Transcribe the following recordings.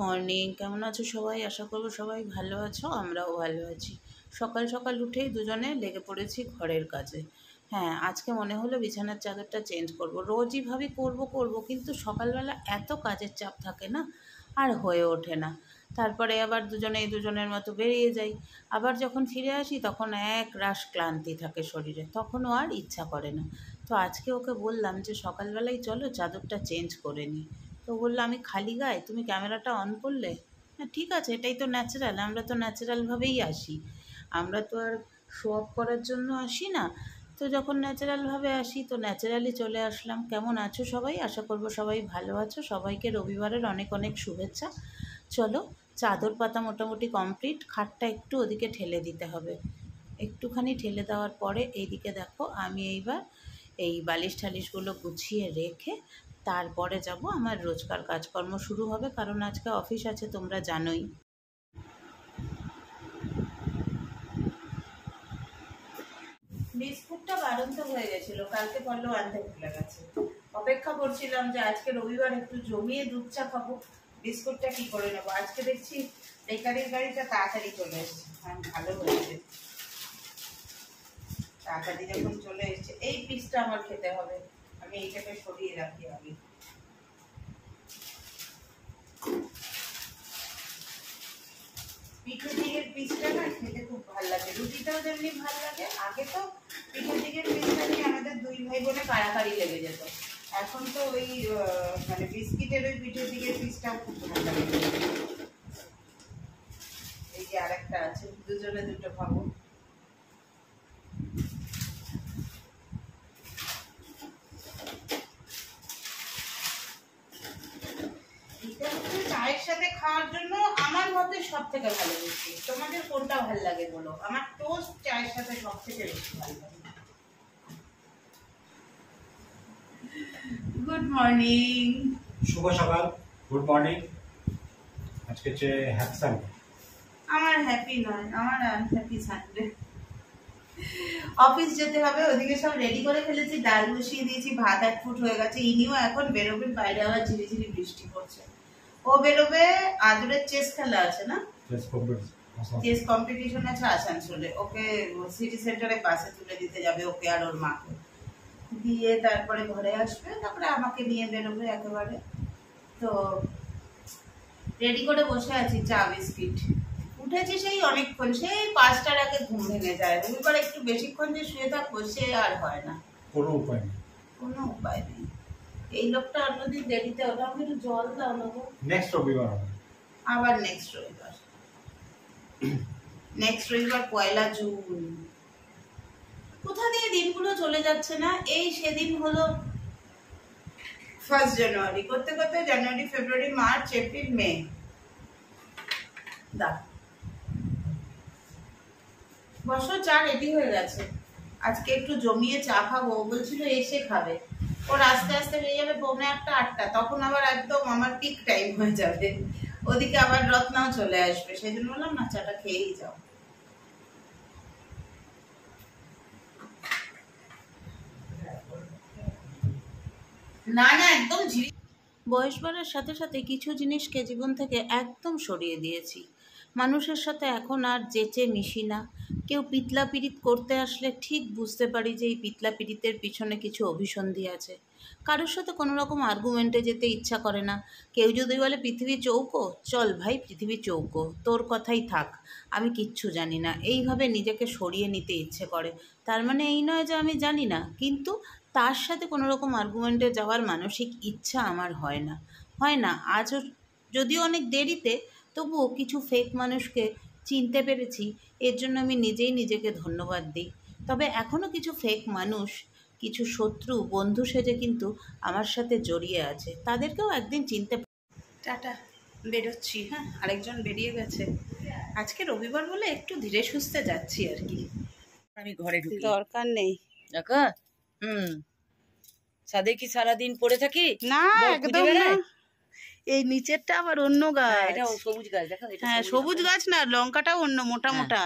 Morning, কেমন আছো সবাই? আশা করবো সবাই ভালো আছো, আমরাও ভালো আছি। সকাল সকাল উঠেই দুজনে লেগে পড়েছি ঘরের কাজে। হ্যাঁ, আজকে মনে হলো বিছানার চাদরটা চেঞ্জ করব। রোজই ভাবি করব কিন্তু সকালবেলা এত কাজের চাপ থাকে না, আর হয়ে ওঠে না। তারপরে আবার দুজনের মতো বেরিয়ে যাই। আবার যখন ফিরে আসি তখন এক রাশ ক্লান্তি থাকে শরীরে, তখনও আর ইচ্ছা করে না। তো আজকে ওকে বললাম যে সকালবেলায় চলো চাদরটা চেঞ্জ করে নিই। তো বললো আমি খালি গায়ে, তুমি ক্যামেরাটা অন করলে। হ্যাঁ ঠিক আছে, এটাই তো ন্যাচারাল, আমরা তো ন্যাচারালভাবেই আসি, আমরা তো আর শো অফ করার জন্য আসি না। তো যখন ন্যাচারালভাবে আসি তো ন্যাচারালি চলে আসলাম। কেমন আছো সবাই? আশা করবো সবাই ভালো আছো। সবাইকে রবিবারের অনেক অনেক শুভেচ্ছা। চলো, চাদর পাতা মোটামুটি কমপ্লিট, খাটটা একটু ওদিকে ঠেলে দিতে হবে। একটুখানি ঠেলে দেওয়ার পরে এইদিকে দেখো, আমি এইবার এই বালিশ ঠালিশগুলো গুছিয়ে রেখে তারপরে যাব, আমার রোজকার কাজকর্ম শুরু হবে, কারণ আজকে অফিস আছে তোমরা জানোই। বিস্কুটটা বাড়ন্ত হয়ে গেছিল, কালকে পড়লো আনতে ভুলে গেছে। অপেক্ষা করছিলাম যে আজকে রবিবার একটু জমিয়ে দুধ চা খাবো, বিস্কুটটা কি করে নেবো। আজকে দেখছি বেকারির গাড়িটা তাড়াতাড়ি চলে এসছে, ভালো হয়েছে। তাড়াতাড়ি যখন চলে এসছে, এই পিসটা আমার খেতে হবে, আমি এইটাকে সরিয়ে রাখি আগে। পিঠে দিকের পিসটা না খেতে খুব ভালো লাগে, রুটিটাও যেমনি ভালো লাগে। আগে তো পিঠে দিকের পিসটা নিয়ে আমাদের দুই ভাই বোনে কাড়াকাড়ি লেগে যেত। এখন তো ওই মানে বিস্কিটের ওই পিঠে দিকের পিসটাও খুব ভালো লাগে। এই যে আরেকটা আছে, দুজনে দুটো খাবো। চায়ের সাথে খাওয়ার জন্য আমার মতে সব থেকে ভালো বিস্কিট। তোমাদের কোনটা ভালো লাগে বলো? আমার টোস্ট চায়ের সাথে সব থেকে বেশি ভালো লাগে। গুড মর্নিং, শুভ সকাল, গুড মর্নিং। আজকে হচ্ছে হ্যাপি সানডে। আমার হ্যাপি নয়, আমার আনহ্যাপি সানডে। অফিস যেতে হবে, ওদিকে সব রেডি করে ফেলেছি, ডাল বসিয়ে দিয়েছি, ভাত এক ফুট হয়ে গেছে। ইনিও এখন বেরোবেন, বাইরে আবার ঝিরিঝিরি বৃষ্টি পড়ছে। ও বেরোবে, আদরের চেস খেলা আছে না, চেস কম্পিটিশন আছে আসানসোলে। ওকে সিটি সেন্টারে বাসে তুলে দিতে যাবে, ওকে আর ওর মাকে দিয়ে তারপরে ঘরে আসবে, তারপরে আমাকে নিয়ে বেরোবে একেবারে। তো রেডি করে বসে আছি, চা বিস্কিট। উঠেছি সেই অনেকক্ষণ, সেই 5টার আগে ঘুম ভেঙে যায়। রবিবার একটু বেশিক্ষণ যে শুয়ে থাকবো সে আর হয় না, কোনো উপায় নেই, কোনো উপায় নেই। এই লোকটা অন্যদিন দেরিতে ওটা, আমাকে একটু জল দাও না গো। নেক্সট রবিবার হবে, আবার নেক্সট রবিবার, নেক্সট রবিবার 1 জুন। কোথা দিয়ে দিনগুলো চলে যাচ্ছে না। এই সেদিন হলো 1 জানুয়ারি, করতে করতে জানুয়ারি, ফেব্রুয়ারি, মার্চ, এপ্রিল, মে। দা বসো, চা রেডি হয়ে গেছে। আজকে একটু জমিয়ে চা খাবো, বলছিল এসে খাবে। ওর আস্তে আস্তে হয়ে যাবে 7:45, 8টা, তখন আবার একদম আমার পিক টাইম হয়ে যাবে। ওদিকে আবার রত্নাও চলে আসবে, সেই জন্য বললাম না, চাটা খেয়েই যাও। না না, একদম বয়স বাড়ার সাথে সাথে কিছু জিনিসকে জীবন থেকে একদম সরিয়ে দিয়েছি। মানুষের সাথে এখন আর যেচে মিশি না। কেউ পিতলা পিরিত করতে আসলে ঠিক বুঝতে পারি যে এই পিতলা পিরিতের পিছনে কিছু অভিসন্ধি আছে। কারোর সাথে কোনো রকম আর্গুমেন্টে যেতে ইচ্ছা করে না। কেউ যদি বলে পৃথিবী চৌকো, চল ভাই পৃথিবী চৌকো, তোর কথাই থাক, আমি কিচ্ছু জানি না, এইভাবে নিজেকে সরিয়ে নিতে ইচ্ছে করে। তার মানে এই নয় যে আমি জানি না, কিন্তু তার সাথে কোনো রকম আর্গুমেন্টে যাওয়ার মানসিক ইচ্ছা আমার হয় না। আজও যদিও অনেক দেরিতে, তবুও কিছু ফেক মানুষকে চিনতে পেরেছি, এর জন্য আমি নিজেই নিজেকে ধন্যবাদ দিই। তবে এখনও কিছু ফেক মানুষ, কিছু শত্রু বন্ধু সেজে কিন্তু আমার সাথে জড়িয়ে আছে, তাদেরকেও একদিন চিনতে। টাটা, বেরোচ্ছি। হ্যাঁ, আরেকজন বেরিয়ে গেছে। আজকে রবিবার বলে একটু ধীরে সুস্থে যাচ্ছি আর কি। আমি ঘরে ঢুকি, দরকার নেই। কাকা। ছাদে কি সারাদিন পড়ে থাকি? না, একদম না। এই নিচেরটা আবার অন্য গাছ। এটা সবুজ গাছ, দেখো। হ্যাঁ, সবুজ গাছ না, লঙ্কাটাও অন্য, মোটা মোটা।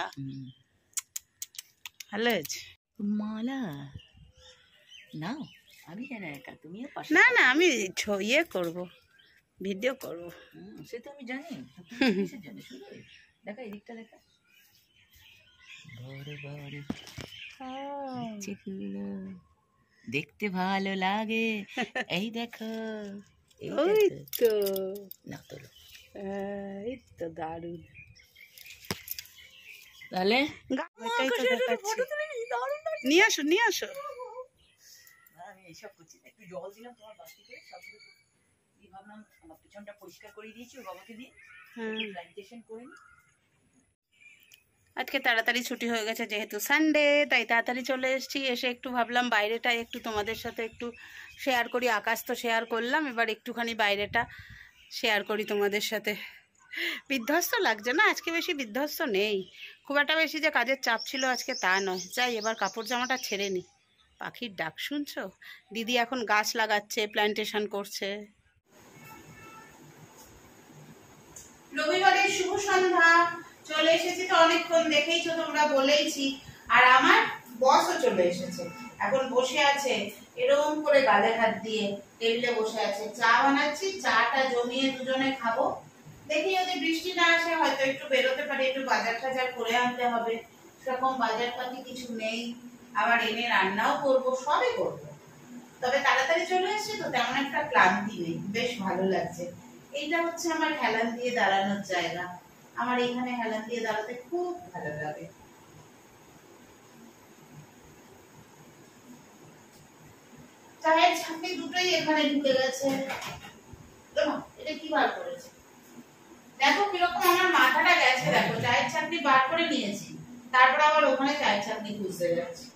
ভালো আছে। মালা নাও, আমি জানি একা, তুমিও পাশে। না না, আমি ইয়ে করবো। ভিডিও করবো। সে তো আমি জানি, কিসের জন্য শুধু দেখা এদিকটা দেখা। চিকুলো দেখতে ভালো লাগে, এই দেখো, এই ওই দেখো। তো, না তোলো এই তো দারুণ। তাহলে এটাই তো দেখাচ্ছি। নিয়ে আসো নিয়ে আসো। আমি এইসব করছি না, একটু জল দিলাম তোমার বাটিতে, সবগুলো দিয়ে ভাবলাম আমার পিছনটা পরিষ্কার করে দিয়েছি ওর বাবাকে দিয়ে প্ল্যান্টেশন করে নি। আজকে তাড়াতাড়ি ছুটি হয়ে গেছে যেহেতু সানডে, তাই তাড়াতাড়ি চলে এসেছি। এসে একটু ভাবলাম বাইরেটা একটু তোমাদের সাথে একটু শেয়ার করি। আকাশ তো শেয়ার করলাম, এবার একটুখানি বাইরেটা শেয়ার করি তোমাদের সাথে। বিধ্বস্ত লাগছে না আজকে, বেশি বিধ্বস্ত নেই, খুব একটা বেশি যে কাজের চাপ ছিল আজকে তা নয়। যাই এবার কাপড় জামাটা ছেড়ে নি। পাখির ডাক শুনছো? দিদি এখন গাছ লাগাচ্ছে, প্ল্যান্টেশন করছে। রবিবারের শুভ সন্ধ্যা, চলে এসেছি তো অনেকক্ষণ, দেখেইছো তোমরা, বলেইছি। আর আমার বসও চলে এসেছে, এখন বসে আছে এরকম করে গালে হাত দিয়ে টেবিলে বসে আছে। চা বানাচ্ছি, চাটা জমিয়ে দুজনে খাবো। দেখি যদি বৃষ্টি না আসে হয়তো একটু বেরোতে পারি, একটু বাজার টাজার করে আনতে হবে, সেরকম বাজার পাতি কিছু নেই। আবার এনে রান্নাও করবো, সবই করবো। তবে তাড়াতাড়ি চলে এসেছি তো তেমন একটা ক্লান্তি নেই, বেশ ভালো লাগছে। এইটা হচ্ছে আমার হেলান দিয়ে দাঁড়ানোর জায়গা, আমার এখানে হেলান দিয়ে দাঁড়াতে খুব ভালো লাগে। চায়ের ছাঁকনি দুটোই এখানে ঢুকে গেছে। এটা কি বার করেছে দেখো, কিরকম আমার মাথাটা গেছে দেখো। চায়ের ছাঁকনি বার করে নিয়েছি, তারপর আবার ওখানে চায়ের ছাঁকনি খুঁজতে যাচ্ছি।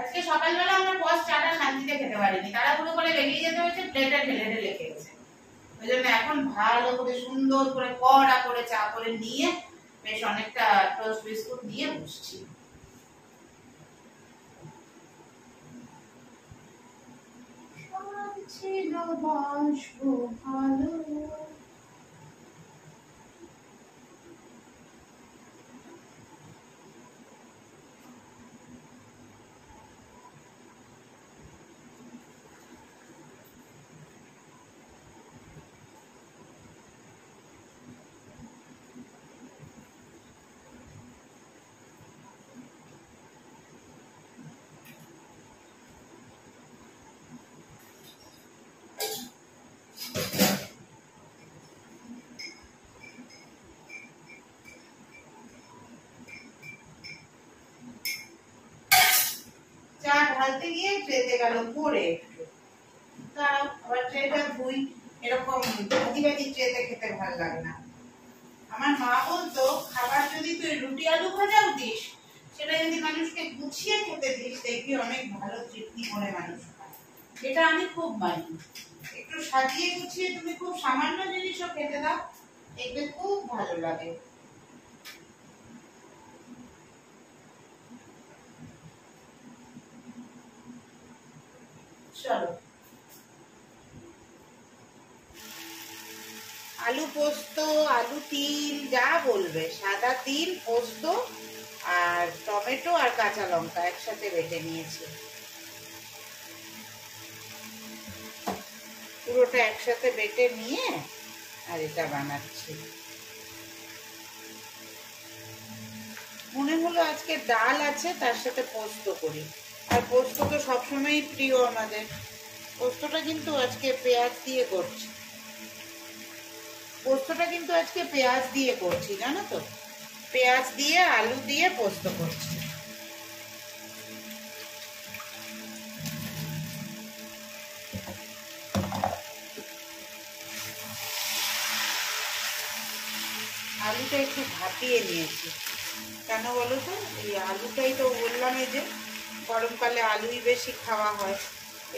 আজকে সকালবেলা আমার বস চাটা শান্তিতে খেতে পারেনি, তাড়াহুড়ো করে বেরিয়ে যেতে হয়েছে, প্লেটে ঢেলে ঢেলে খেয়েছে। ওই জন্য এখন ভালো করে সুন্দর করে কড়া করে চা করে নিয়ে বেশ অনেকটা টোস্ট বিস্কুট নিয়ে বসছি। ছিল বাসবো ভালো। চা ঢালতে গিয়ে ট্রেতে গেল পড়ে, দাঁড়াও আবার ট্রেটা ধুই। এরকম ভাজি ভাজি ট্রেতে খেতে ভালো লাগে না। আমার মা বলতো, খাবার যদি তুই রুটি আলু ভাজাও দিস, সেটা যদি মানুষকে গুছিয়ে খেতে দিস, দেখবি অনেক ভালো তৃপ্তি করে মানুষ খায়। এটা আমি খুব মানি। একটু সাজিয়ে গুছিয়ে তুমি খুব সামান্য জিনিসও খেতে দাও, দেখবে খুব ভালো লাগে। চলো, আলু পোস্ত, আলু তিল যা বলবে, সাদা তিল পোস্ত আর টমেটো আর কাঁচা লঙ্কা একসাথে বেটে নিয়েছি, পুরোটা একসাথে বেটে নিয়ে আর এটা বানাচ্ছি। মনে হলো আজকে ডাল আছে, তার সাথে পোস্ত করি। আর পোস্ত তো সবসময়ই প্রিয় আমাদের। পোস্তটা কিন্তু আজকে পেঁয়াজ দিয়ে করছি, পোস্তটা কিন্তু আজকে পেঁয়াজ দিয়ে করছি, জানো তো, পেঁয়াজ দিয়ে আলু দিয়ে পোস্ত করছি। আলুটা একটু ভাপিয়ে নিয়েছি, কেন বলো তো, এই আলুটাই তো বললাম এই যে গরমকালে আলুই বেশি খাওয়া হয়।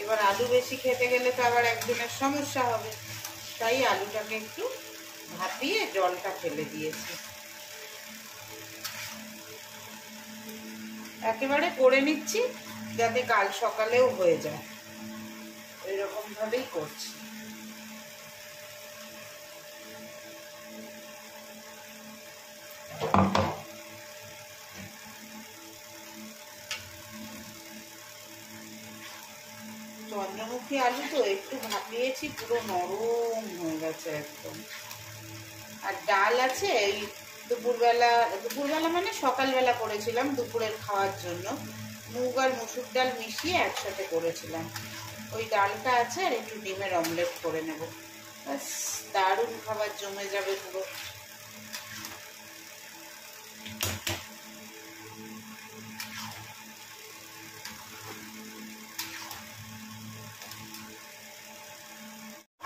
এবার আলু বেশি খেতে গেলে তো আবার একজনের সমস্যা হবে, তাই আলুটাকে একটু ভাপিয়ে জলটা ফেলে দিয়েছি। একেবারে করে নিচ্ছি যাতে কাল সকালেও হয়ে যায়, এরকম ভাবেই করছি। চন্দ্রমুখী আলু তো একটু ভাপিয়েছি, পুরো নরম হয়ে গেছে একদম। আর ডাল আছে, এই দুপুরবেলা মানে সকালবেলা করেছিলাম দুপুরের খাওয়ার জন্য, মুগ আর মুসুর ডাল মিশিয়ে একসাথে করেছিলাম। ওই ডালটা আছে, আর একটু ডিমের অমলেট করে নেব, ব্যাস দারুণ খাবার জমে যাবে পুরো।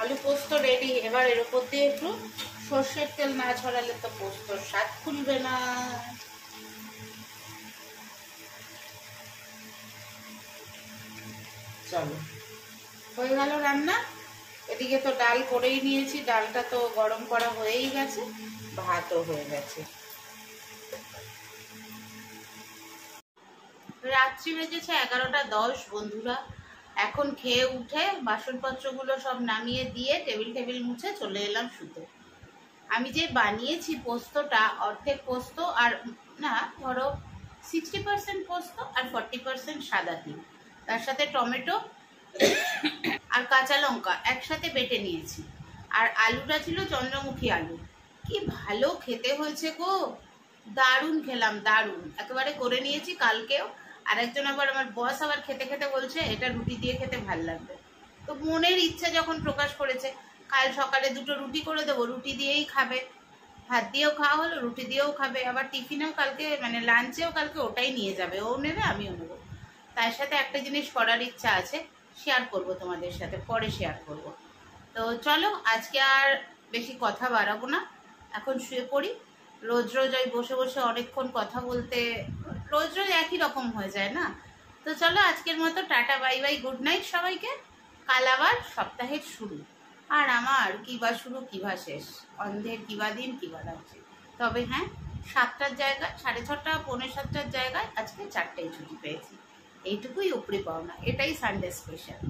আলু পোস্ত রেডি। এবার এর উপর দিয়ে একটু সর্ষের তেল না ছড়ালে তো পোস্তর স্বাদ খুলবে না। চলো, হয়ে গেল রান্না। এদিকে তো ডাল করেই নিয়েছি, ডালটা তো গরম করা হয়েই গেছে, ভাতও হয়ে গেছে। রাত্রি বেজেছে 11:10 বন্ধুরা। এখন খেয়ে উঠে বাসনপত্রগুলো সব নামিয়ে দিয়ে টেবিল মুছে চলে এলাম শুতে। আমি যে বানিয়েছি পোস্তটা, অর্ধেক পোস্ত আর না, ধরো 60% পোস্ত আর 40% সাদা তিল, তার সাথে টমেটো আর কাঁচা লঙ্কা একসাথে বেটে নিয়েছি। আর আলুটা ছিল চন্দ্রমুখী আলু। কি ভালো খেতে হয়েছে গো, দারুণ খেলাম, দারুণ একেবারে করে নিয়েছি কালকেও। আর একজন আবার আমার বস আবার খেতে খেতে বলছে এটা রুটি দিয়ে খেতে ভাল লাগবে। তো মনের ইচ্ছা যখন প্রকাশ করেছে, কাল সকালে 2টো রুটি করে দেবো, রুটি দিয়েই খাবে। ভাত দিয়েও খাওয়া হলো, রুটি দিয়েও খাবে, আবার টিফিনেও কালকে মানে লাঞ্চেও কালকে ওটাই নিয়ে যাবে, ও নেবে আমিও নেবো। তার সাথে একটা জিনিস করার ইচ্ছা আছে, শেয়ার করব তোমাদের সাথে, পরে শেয়ার করব। তো চলো, আজকে আর বেশি কথা বাড়াবো না, এখন শুয়ে পড়ি। রোজ ওই বসে বসে অনেকক্ষণ কথা বলতে রোজ একই রকম হয়ে যায় না। তো চলো, আজকের মতো tata, bye bye, good night সবাইকে। কাল আবার সপ্তাহের শুরু, আর আমার কিবা শুরু কিবা শেষ, অন্ধের কিবা দিন কিবা রাত্রি। তবে হ্যাঁ, 7টার জায়গায় 6:30, 7:45 জায়গায় আজকে 4টায় ছুটি পেয়েছি। এইটুকুই উপরি পাওনা, এটাই সানডে স্পেশাল।